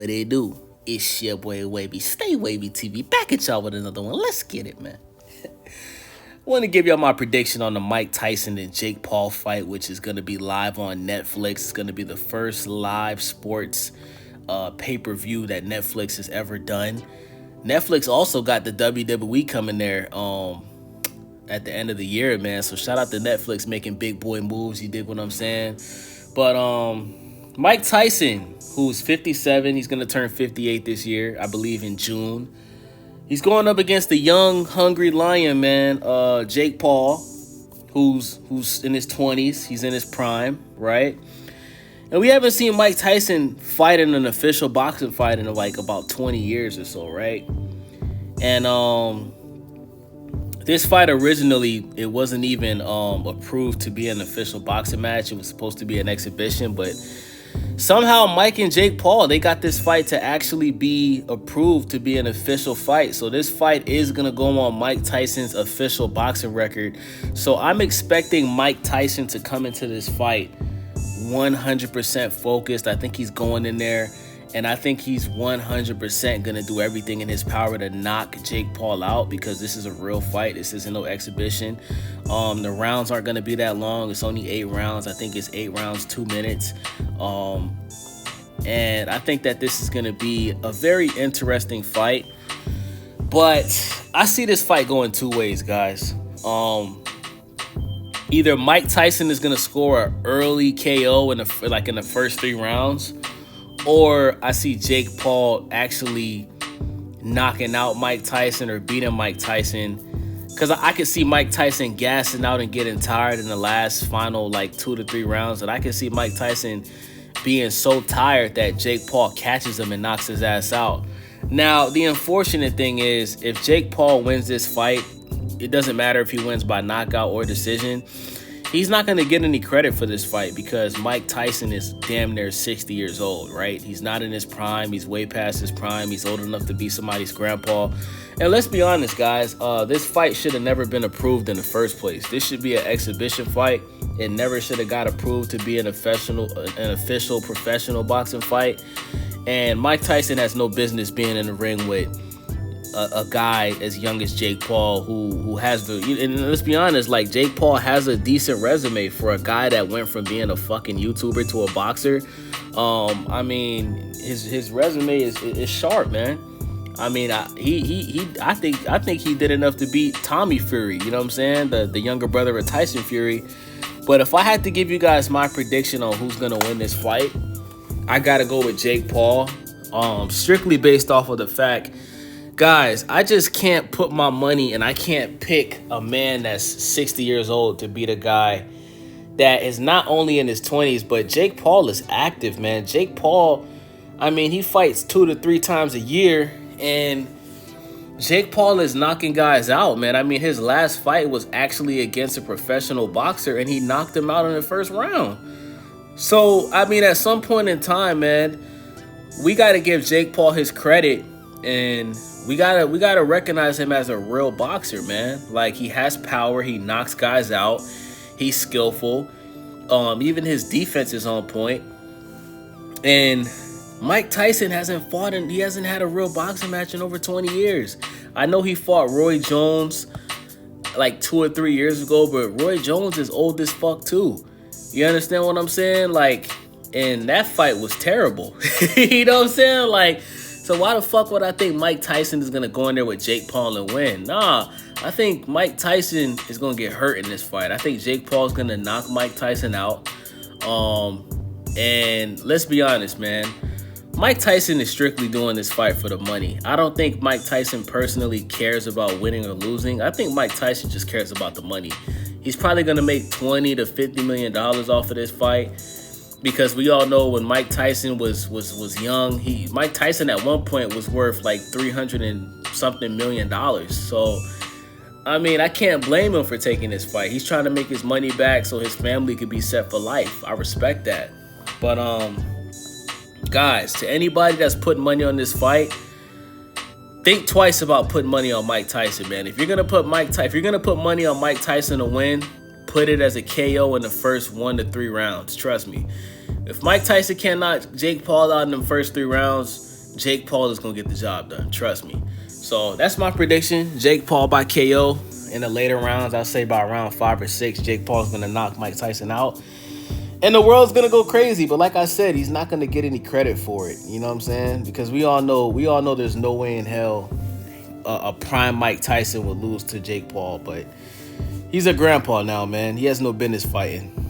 What they do? It's your boy Wavy. Stay Wavy TV. Back at y'all with another one. Let's get it, man. Want to give y'all my prediction on the Mike Tyson and Jake Paul fight, which is going to be live on Netflix. It's going to be the first live sports pay-per-view that Netflix has ever done. Netflix also got the WWE coming there at the end of the year, man. So shout out to Netflix making big boy moves. You dig what I'm saying? But Mike Tyson, who's 57, he's gonna turn 58 this year, I believe in June. He's going up against the young, hungry lion, man, Jake Paul, who's in his 20s. He's in his prime, right? And we haven't seen Mike Tyson fight in an official boxing fight in like about 20 years or so, right? And this fight originally, it wasn't even approved to be an official boxing match. It was supposed to be an exhibition, but somehow Mike and Jake Paul, they got this fight to actually be approved to be an official fight. So this fight is going to go on Mike Tyson's official boxing record. So I'm expecting Mike Tyson to come into this fight 100% focused. I think he's going in there, and I think he's 100% going to do everything in his power to knock Jake Paul out, because this is a real fight. This isn't no exhibition. The rounds aren't going to be that long. It's only 8 rounds. I think it's 8 rounds, 2 minutes. And I think that this is going to be a very interesting fight. But I see this fight going 2 ways, guys. Either Mike Tyson is going to score an early KO in the first 3 rounds, or I see Jake Paul actually knocking out Mike Tyson or beating Mike Tyson. Because I could see Mike Tyson gassing out and getting tired in the last final 2 to 3 rounds. And I can see Mike Tyson being so tired that Jake Paul catches him and knocks his ass out. Now, the unfortunate thing is, if Jake Paul wins this fight, it doesn't matter if he wins by knockout or decision. He's not going to get any credit for this fight because Mike Tyson is damn near 60 years old, right? He's not in his prime. He's way past his prime. He's old enough to be somebody's grandpa. And let's be honest, guys, this fight should have never been approved in the first place. This should be an exhibition fight. It never should have got approved to be an official professional boxing fight. And Mike Tyson has no business being in the ring with a guy as young as Jake Paul, who has and let's be honest, Jake Paul has a decent resume for a guy that went from being a fucking YouTuber to a boxer. I mean, his resume is sharp, man. I mean, I think he did enough to beat Tommy Fury, you know what I'm saying? The younger brother of Tyson Fury. But if I had to give you guys my prediction on who's gonna win this fight, I gotta go with Jake Paul. Strictly based off of the fact, guys, I just can't put my money, and I can't pick a man that's 60 years old to beat a guy that is not only in his 20s, but Jake Paul is active, man. Jake Paul, I mean, he fights 2 to 3 times a year, and Jake Paul is knocking guys out, man. I mean, his last fight was actually against a professional boxer, and he knocked him out in the first round. So, I mean, at some point in time, man, we got to give Jake Paul his credit, and we gotta recognize him as a real boxer, man. Like, he has power, he knocks guys out, he's skillful. Even his defense is on point. And Mike Tyson hasn't had a real boxing match in over 20 years. I know he fought Roy Jones 2 or 3 years ago, but Roy Jones is old as fuck too. You understand what I'm saying? And that fight was terrible. You know what I'm saying? So why the fuck would I think Mike Tyson is going to go in there with Jake Paul and win? Nah, I think Mike Tyson is going to get hurt in this fight. I think Jake Paul's going to knock Mike Tyson out. And let's be honest, man. Mike Tyson is strictly doing this fight for the money. I don't think Mike Tyson personally cares about winning or losing. I think Mike Tyson just cares about the money. He's probably going to make $20 to $50 million off of this fight. Because we all know when Mike Tyson was young, Mike Tyson at one point was worth $300 and something million. So, I mean, I can't blame him for taking this fight. He's trying to make his money back so his family could be set for life. I respect that. But guys, to anybody that's putting money on this fight, think twice about putting money on Mike Tyson, man. If you're gonna put money on Mike Tyson to win, put it as a KO in the first 1 to 3 rounds. Trust me. If Mike Tyson can't knock Jake Paul out in the first 3 rounds, Jake Paul is gonna get the job done. Trust me. So that's my prediction. Jake Paul by KO in the later rounds. I'll say by round 5 or 6, Jake Paul's gonna knock Mike Tyson out. And the world's gonna go crazy. But like I said, he's not gonna get any credit for it. You know what I'm saying? Because we all know there's no way in hell a prime Mike Tyson would lose to Jake Paul. But he's a grandpa now, man. He has no business fighting.